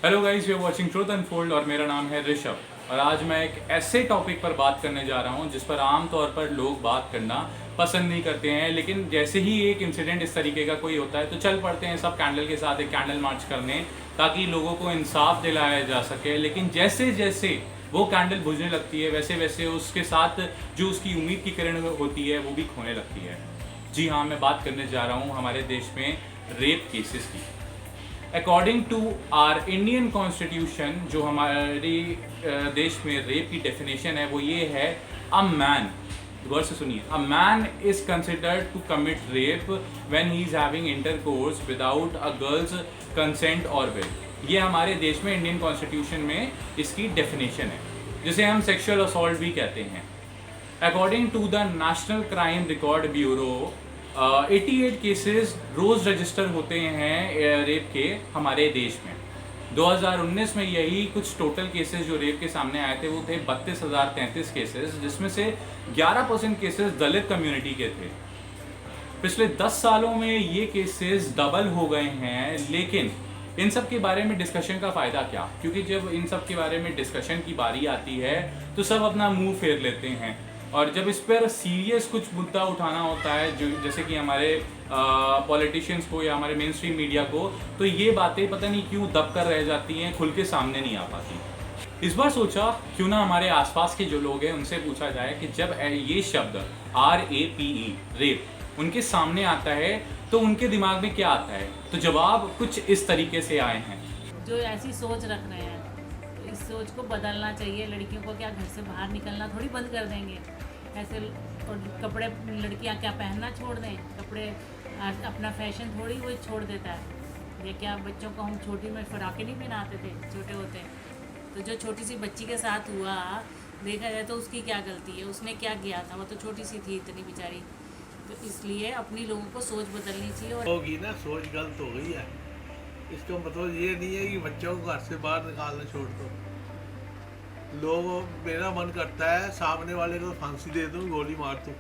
Hello guys, you are watching Truth Unfold और मेरा नाम है ऋषभ। और आज मैं एक ऐसे टॉपिक पर बात करने जा रहा हूं जिस पर आम तौर पर लोग बात करना पसंद नहीं करते हैं, लेकिन जैसे ही एक इंसिडेंट इस तरीके का कोई होता है तो चल पड़ते हैं सब कैंडल के साथ एक कैंडल मार्च करने, ताकि लोगों को इंसाफ दिलाया जा सके। लेकिन जैसे जैसे वो कैंडल बुझने लगती है वैसे वैसे उसके साथ जो उसकी उम्मीद की किरण होती है वो भी खोने लगती है। जी हाँ, मैं बात करने जा रहा हूँ हमारे देश में रेप केसेस की। According to our Indian constitution, जो हमारे देश में रेप की डेफिनेशन है वो ये है, अ मैन, गौर से सुनिए, a man is considered to commit rape when he is having intercourse without a girl's consent और विल। ये हमारे देश में इंडियन कॉन्स्टिट्यूशन में इसकी डेफिनेशन है, जिसे हम सेक्सुअल असॉल्ट भी कहते हैं। According to the National Crime Record Bureau, 88 cases रोज़ रजिस्टर होते हैं रेप के हमारे देश में। 2019 में यही कुछ टोटल केसेस जो रेप के सामने आए थे वो थे 32,033 केसेस, जिसमें से 11% केसेस दलित कम्युनिटी के थे। पिछले 10 सालों में ये केसेस डबल हो गए हैं। लेकिन इन सब के बारे में डिस्कशन का फ़ायदा क्या? क्योंकि जब इन सब के बारे में डिस्कशन की बारी आती है तो सब अपना मुंह फेर लेते हैं, और जब इस पर सीरियस कुछ मुद्दा उठाना होता है, जो जैसे कि हमारे पॉलिटिशियंस को या हमारे मेन स्ट्रीम मीडिया को, तो ये बातें पता नहीं क्यों दब कर रह जाती हैं, खुल के सामने नहीं आ पाती। इस बार सोचा क्यों ना हमारे आसपास के जो लोग हैं उनसे पूछा जाए कि जब ये शब्द RAPE, रेप, उनके सामने आता है तो उनके दिमाग में क्या आता है। तो जवाब कुछ इस तरीके से आए हैं। जो ऐसी सोच रख रहे हैं तो इस सोच को बदलना चाहिए। लड़कियों को क्या घर से बाहर निकलना थोड़ी बंद कर देंगे ऐसे, और कपड़े लड़कियां क्या पहनना छोड़ दें, कपड़े अपना फैशन थोड़ी वो छोड़ देता है। ये क्या बच्चों को हम छोटी में फराके नहीं पहनाते थे छोटे होते, तो जो छोटी सी बच्ची के साथ हुआ देखा जाए तो उसकी क्या गलती है, उसने क्या किया था, वो तो छोटी सी थी इतनी बेचारी। तो इसलिए अपनी लोगों को सोच बदलनी चाहिए। और होगी ना, सोच गलत हो गई है। इसका मतलब ये नहीं है कि बच्चों को घर से बाहर निकालना छोड़ दो। लोगों, मेरा मन करता है सामने वाले को फांसी दे दूं, गोली मार दूं।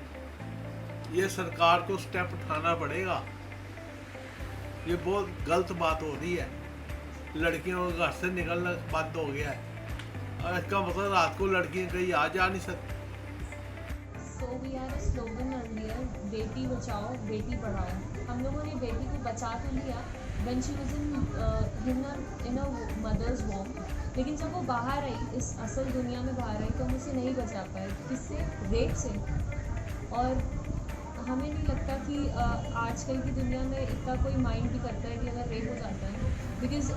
ये सरकार को स्टेप उठाना पड़ेगा। ये बहुत गलत बात हो रही है। लड़कियों को घर से निकलना बंद हो गया है, और इसका मतलब रात को लड़कियां कहीं आ जा नहीं सकती। So we had a slogan earlier, Beti Bachao Beti Padhao. हम लोगों ने बेटी को बचा तो लिया when she was in a mother's womb, लेकिन जब वो बाहर आई, इस असल दुनिया में बाहर आई, तो हम उसे नहीं बचा पाए। किससे? रेप से। और हमें नहीं लगता कि आजकल की दुनिया में इतना कोई माइंड भी करता है कि अगर रेप हो जाता है, बिकॉज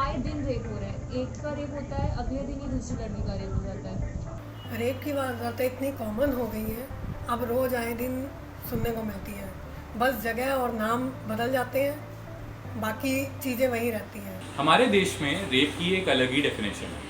आए दिन रेप हो रहा है। एक का रेप होता है, अगले दिन ही दूसरी लड़की का रेप हो जाता है। रेप की वारदातें इतनी कॉमन हो गई हैं, अब रोज़ आए दिन सुनने को मिलती है। बस जगह और नाम बदल जाते हैं, बाकी चीज़ें वही रहती हैं। हमारे देश में रेप की एक अलग ही डेफिनेशन है।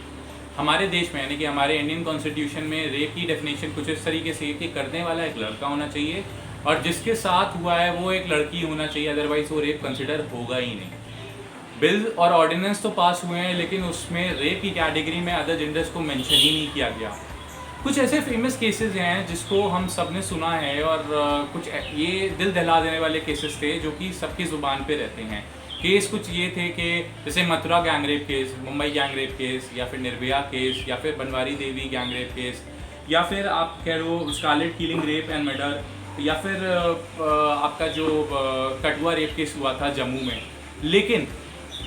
हमारे देश में, यानी कि हमारे इंडियन कॉन्स्टिट्यूशन में रेप की डेफिनेशन कुछ इस तरीके से है कि करने वाला एक लड़का होना चाहिए और जिसके साथ हुआ है वो एक लड़की होना चाहिए, अदरवाइज वो रेप कंसिडर होगा ही नहीं। बिल और ऑर्डिनेंस तो पास हुए हैं, लेकिन उसमें रेप की कैटेगरी में अदर जेंडर्स को मेंशन ही नहीं किया गया। कुछ ऐसे फेमस केसेस हैं जिसको हम सब ने सुना है, और कुछ ये दिल दहला देने वाले केसेस थे जो कि सबकी ज़ुबान पे रहते हैं। केस कुछ ये थे कि जैसे Mathura gang rape case, Mumbai gang rape case, या फिर निर्भया केस, या फिर Banwari Devi gang rape case, या फिर आप कह लो Scarlett killing rape and murder, या फिर आपका जो कठुआ रेप केस हुआ था जम्मू में। लेकिन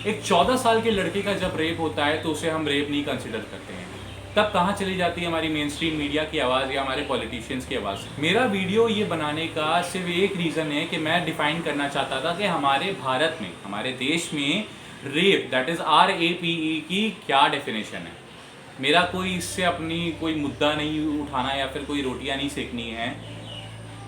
एक 14 साल के लड़के का जब रेप होता है तो उसे हम रेप नहीं कंसिडर करते हैं। तब कहाँ चली जाती है हमारी मेन स्ट्रीम मीडिया की आवाज़ या हमारे पॉलिटिशियंस की आवाज़? मेरा वीडियो ये बनाने का सिर्फ एक रीज़न है कि मैं डिफाइन करना चाहता था कि हमारे भारत में, हमारे देश में रेप, दैट इज़ RAPE की क्या डेफिनेशन है। मेरा कोई इससे अपनी कोई मुद्दा नहीं उठाना या फिर कोई रोटियां नहीं सेकनी है।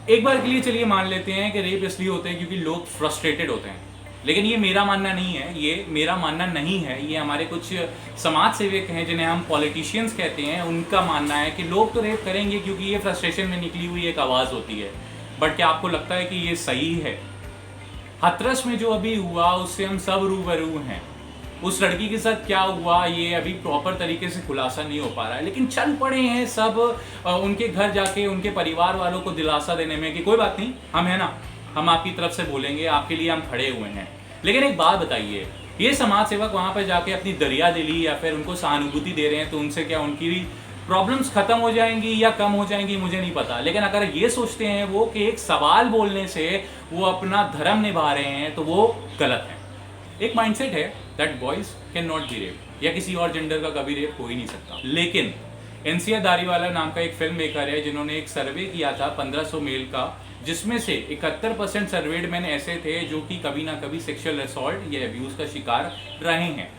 एक बार के लिए चलिए मान लेते हैं कि रेप इसलिए होते हैं क्योंकि लोग फ्रस्ट्रेटेड होते हैं, लेकिन ये मेरा मानना नहीं है। ये मेरा मानना नहीं है, ये हमारे कुछ समाज सेवक हैं जिन्हें हम पॉलिटिशियंस कहते हैं, उनका मानना है कि लोग तो रेप करेंगे क्योंकि ये फ्रस्ट्रेशन में निकली हुई एक आवाज़ होती है। बट क्या आपको लगता है कि ये सही है? हाथरस में जो अभी हुआ उससे हम सब रूबरू हैं। उस लड़की के साथ क्या हुआ ये अभी प्रॉपर तरीके से खुलासा नहीं हो पा रहा है, लेकिन चल पड़े हैं सब उनके घर जाके उनके परिवार वालों को दिलासा देने में कि कोई बात नहीं, हम है ना, हम आपकी तरफ से बोलेंगे, आपके लिए हम खड़े हुए हैं। लेकिन एक बात बताइए, ये समाज सेवक वहाँ पर जाके अपनी दरिया दिली या फिर उनको सहानुभूति दे रहे हैं तो उनसे क्या उनकी प्रॉब्लम्स खत्म हो जाएंगी या कम हो जाएंगी मुझे नहीं पता, लेकिन अगर ये सोचते हैं वो कि एक सवाल बोलने से वो अपना धर्म निभा रहे हैं तो वो गलत है। एक माइंडसेट है that boys can not be rape, या किसी और जेंडर का कभी रेप हो ही नहीं सकता। लेकिन एनसीआर दारीवाला नाम का एक फिल्म मेकर है जिन्होंने एक सर्वे किया था 1500 मेल का, जिसमें से 71% सर्वेड मैन ऐसे थे जो कि कभी ना कभी सेक्सुअल असॉल्ट या अब्यूज का शिकार रहे हैं।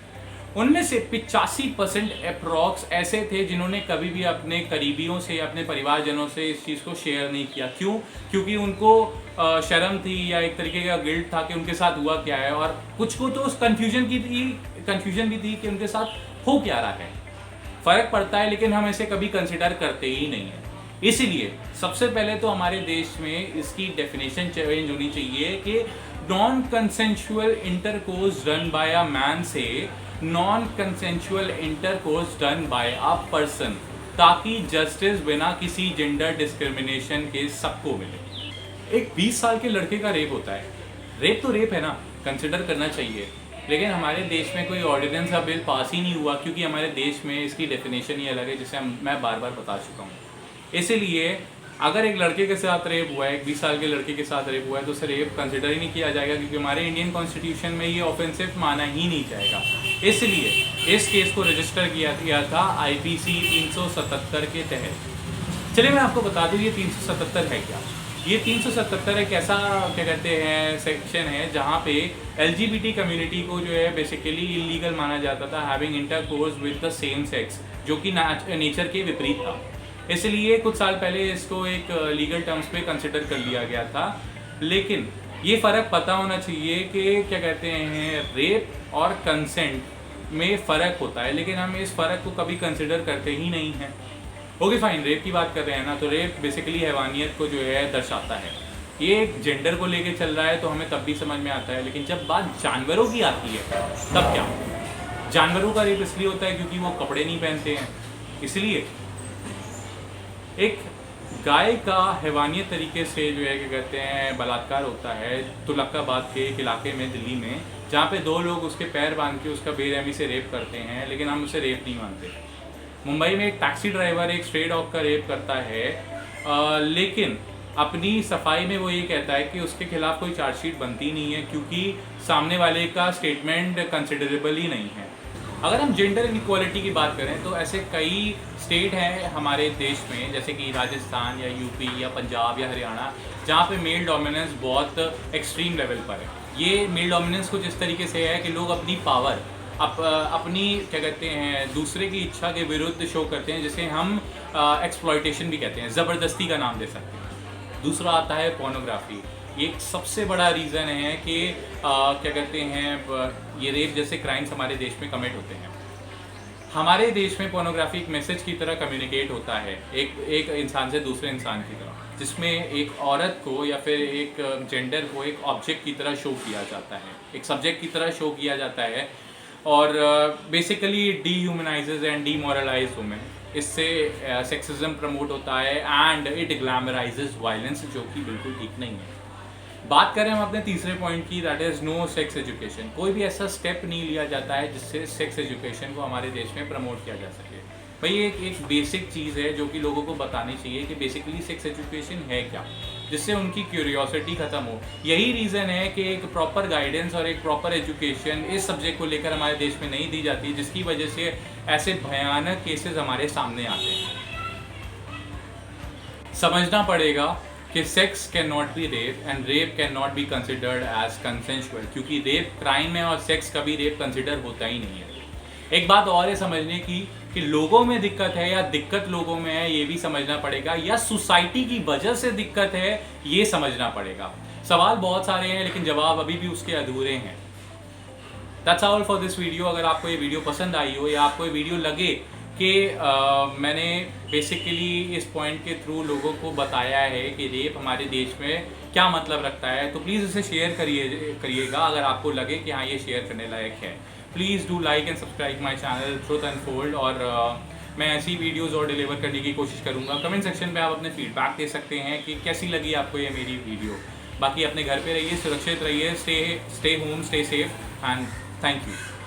उनमें से 85% अप्रॉक्स ऐसे थे जिन्होंने कभी भी अपने करीबियों से, अपने परिवारजनों से इस चीज़ को शेयर नहीं किया। क्यों? क्योंकि उनको शर्म थी या एक तरीके का गिल्ट था कि उनके साथ हुआ क्या है, और कुछ को तो उस कन्फ्यूजन भी थी कि उनके साथ हो क्या रहा है। फ़र्क पड़ता है लेकिन हम इसे कभी कंसिडर करते ही नहीं है। इसीलिए सबसे पहले तो हमारे देश में इसकी डेफिनेशन चेंज होनी चाहिए कि non consensual intercourse done by a man से non consensual intercourse done by a person, ताकि जस्टिस बिना किसी जेंडर डिस्क्रिमिनेशन के सबको मिले। एक 20 साल के लड़के का रेप होता है, रेप तो रेप है ना, कंसिडर करना चाहिए। लेकिन हमारे देश में कोई ऑर्डिनेंस या बिल पास ही नहीं हुआ क्योंकि हमारे देश में इसकी डेफिनेशन ही अलग है, जिसे मैं बार बार बता चुका हूँ। इसीलिए अगर एक लड़के के साथ रेप हुआ है, एक 20 साल के लड़के के साथ रेप हुआ है, तो उसे रेप कंसिडर ही नहीं किया जाएगा क्योंकि हमारे इंडियन कॉन्स्टिट्यूशन में ये ऑफेंसिव माना ही नहीं जाएगा। इसलिए इस केस को रजिस्टर किया गया था IPC 377 के तहत। चलिए मैं आपको बता दूँ ये 377 है क्या। ये 377 एक ऐसा क्या कहते हैं सेक्शन है जहाँ पे LGBT कम्युनिटी को जो है बेसिकली इलीगल माना जाता था having intercourse with the same sex, जो कि नेचर के विपरीत था। इसलिए कुछ साल पहले इसको एक लीगल टर्म्स पे कंसिडर कर लिया गया था। लेकिन ये फ़र्क पता होना चाहिए कि क्या कहते हैं रेप और कंसेंट में फ़र्क होता है, लेकिन हम इस फ़र्क को कभी कंसिडर करते ही नहीं हैं। ओके फाइन, रेप की बात कर रहे हैं ना, तो रेप बेसिकली हैवानियत को जो है दर्शाता है। ये एक जेंडर को लेके चल रहा है तो हमें तब भी समझ में आता है, लेकिन जब बात जानवरों की आती है तब क्या? जानवरों का रेप इसलिए होता है क्योंकि वो कपड़े नहीं पहनते हैं। इसलिए एक गाय का हैवानियत तरीके से जो है क्या कहते हैं बलात्कार होता है तुलक्काबाद के एक इलाके में दिल्ली में, जहाँ पे 2 लोग उसके पैर बांध के उसका बेरहमी से रेप करते हैं, लेकिन हम उसे रेप नहीं मानते। मुंबई में एक टैक्सी ड्राइवर एक स्ट्रे डॉग का रेप करता है, लेकिन अपनी सफाई में वो ये कहता है कि उसके खिलाफ कोई चार्जशीट बनती नहीं है क्योंकि सामने वाले का स्टेटमेंट कंसिडरेबल ही नहीं है। अगर हम जेंडर इनइक्वालिटी की बात करें तो ऐसे कई स्टेट हैं हमारे देश में, जैसे कि राजस्थान या यूपी या पंजाब या हरियाणा, जहाँ पे मेल डोमिनेंस बहुत एक्सट्रीम लेवल पर है। ये मेल डोमिनेंस कुछ इस तरीके से है कि लोग अपनी पावर अपनी क्या कहते हैं दूसरे की इच्छा के विरुद्ध शो करते हैं, जिसे हम एक्सप्लॉयटेशन भी कहते हैं, ज़बरदस्ती का नाम दे सकते हैं। दूसरा आता है पोर्नोग्राफी। ये एक सबसे बड़ा रीज़न है कि क्या कहते हैं ये रेप जैसे क्राइम्स हमारे देश में कमिट होते हैं। हमारे देश में पोर्नोग्राफी एक मैसेज की तरह कम्युनिकेट होता है एक इंसान से दूसरे इंसान की तरह, जिसमें एक औरत को या फिर एक जेंडर को एक ऑब्जेक्ट की तरह शो किया जाता है, एक सब्जेक्ट की तरह शो किया जाता है, और बेसिकली डीह्यूमनाइजेज एंड डीमोरलाइज वुमेन। इससे सेक्सिज्म प्रमोट होता है एंड इट ग्लैमराइजेज वायलेंस, जो कि बिल्कुल ठीक नहीं है। बात करें हम अपने तीसरे पॉइंट की, that is no sex education. कोई भी ऐसा स्टेप नहीं लिया जाता है जिससे सेक्स एजुकेशन को हमारे देश में प्रमोट किया जा सके। भाई एक बेसिक चीज़ है जो कि लोगों को बतानी चाहिए कि बेसिकली सेक्स एजुकेशन है क्या, जिससे उनकी क्यूरियोसिटी ख़त्म हो। यही रीज़न है कि एक प्रॉपर गाइडेंस और एक प्रॉपर एजुकेशन इस सब्जेक्ट को लेकर हमारे देश में नहीं दी जाती, जिसकी वजह से ऐसे भयानक केसेस हमारे सामने आते हैं। समझना पड़ेगा कि sex can not be rape and rape can not be considered as consensual, क्योंकि रेप क्राइम है और सेक्स कभी रेप कंसिडर होता ही नहीं है। एक बात और है समझने की कि लोगों में दिक्कत है या दिक्कत लोगों में है, ये भी समझना पड़ेगा, या सोसाइटी की वजह से दिक्कत है, ये समझना पड़ेगा। सवाल बहुत सारे हैं लेकिन जवाब अभी भी उसके अधूरे हैं। That's all for this video. अगर आपको ये वीडियो पसंद आई हो या आपको ये वीडियो लगे कि मैंने बेसिकली इस पॉइंट के थ्रू लोगों को बताया है कि रेप हमारे देश में क्या मतलब रखता है, तो प्लीज़ इसे शेयर करिएगा अगर आपको लगे कि हाँ ये शेयर करने लायक है। Please do like and subscribe my channel truth Unfold, और मैं ऐसी वीडियोस और डिलीवर करने की कोशिश करूँगा। कमेंट सेक्शन में आप अपने फीडबैक दे सकते हैं कि कैसी लगी आपको ये मेरी वीडियो। बाकी अपने घर पे रहिए, सुरक्षित रहिए, stay home, stay safe and thank you.